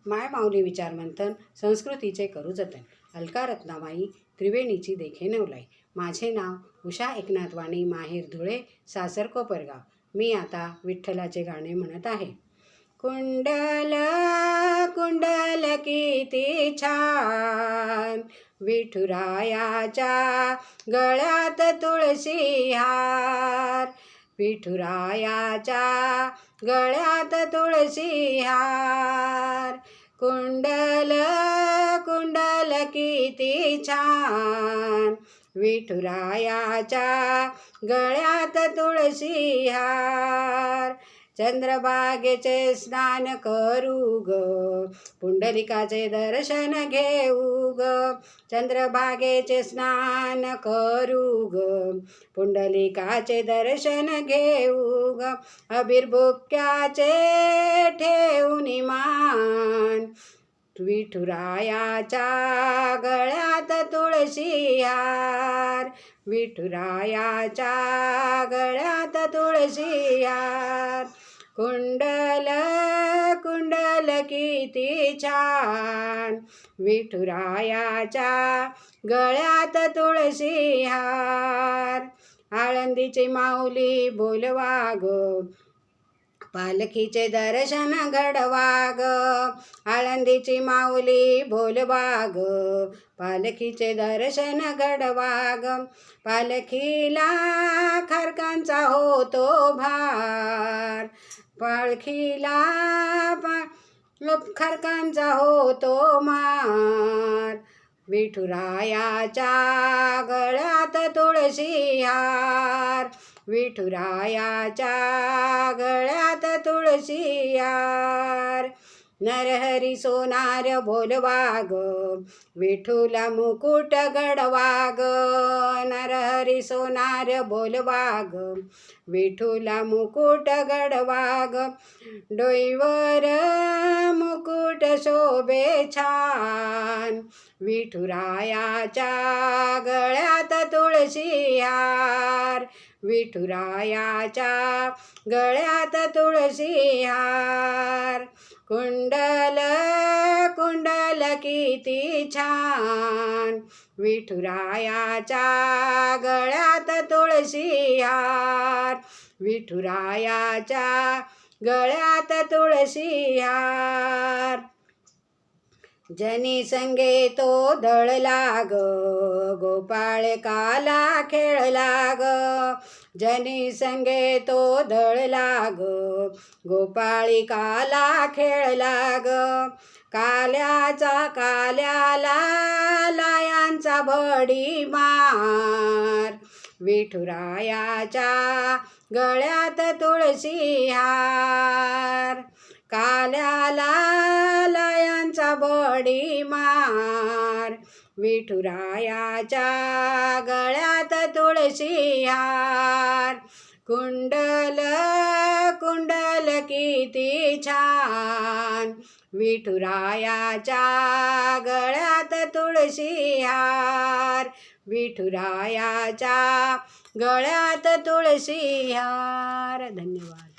माय माऊली विचारमंथन संस्कृतीचे करू जतन. अलका रत्नाबाई त्रिवेणीची देखे नवलाई. माझे नाव उषा एकनाथ वाणी, माहेर धुळे, सासर कोपरगाव. मी आता विठ्ठलाचे गाणे म्हणत आहे. कुंडल कुंडल किती छान, विठुरायाच्या गळ्यात तुळशी हार. विठुरायाच्या गळ्यात तुळशी हार. कुंडल कुंडल किती छान, विठुरायाच्या गळ्यात तुळशी हार. चंद्रभागेचे स्नान करू ग, पुंडलिकाचे दर्शन घेऊ ग. चंद्रभागेचे स्नान करू ग, पुंडलिकाचे दर्शन घेऊ ग. अबीरबुक्क्याचे ठेवून मान, विठुरायाच्या गळ्यात तुळशी हार. विठुरायाच्या गळ्यात तुळशी हार. कुंडल कुंडल किती छान, विठुरायाच्या गळ्यात तुळशी हार. आळंदीची माऊली बोलवा ग, पालखीचे दर्शन घडवा ग. आळंदीची माऊली बोलवा ग, पालखीचे दर्शन घडवा ग. पालखीला खारकांचा होतो भार, पालखीला खारकांचा होतो मार. विठुरायाच्या गळ्यात तुळशी हार. विठुरायाच्या गळ्यात तुळशी हार. नरहरी सोनार बोलवा ग, विठुला मुकुट गडवा ग. नरहरी सोनार बोलवा ग, विठुला मुकुट गडवा ग. डोईवर मुकुट शोभे छान, विठुरायाच्या गळ्यात तुळशी हार. विठुरायाच्या गळ्यात तुळशी हार. कुंडल कुंडल किती छान, विठुरायाच्या गळ्यात तुळशी हार. विठुरायाच्या गळ्यात तुळशी हार. जनी संगे तो दळला ग, गोपाळ काला खेळला ग. जनी संगे तो दळला ग, गोपाळी काला खेळला ग. काल्याचा काल्याला लायांचा भडी मार, विठुरायाच्या गळ्यात तुळशी हार. काल्याला लायांचा बडी मार, विठुरायाच्या गळ्यात तुळशी हार. कुंडल कुंडल किती छान, विठुरायाच्या गळ्यात तुळशी हार. विठुरायाच्या गळ्यात तुळशी हार. धन्यवाद.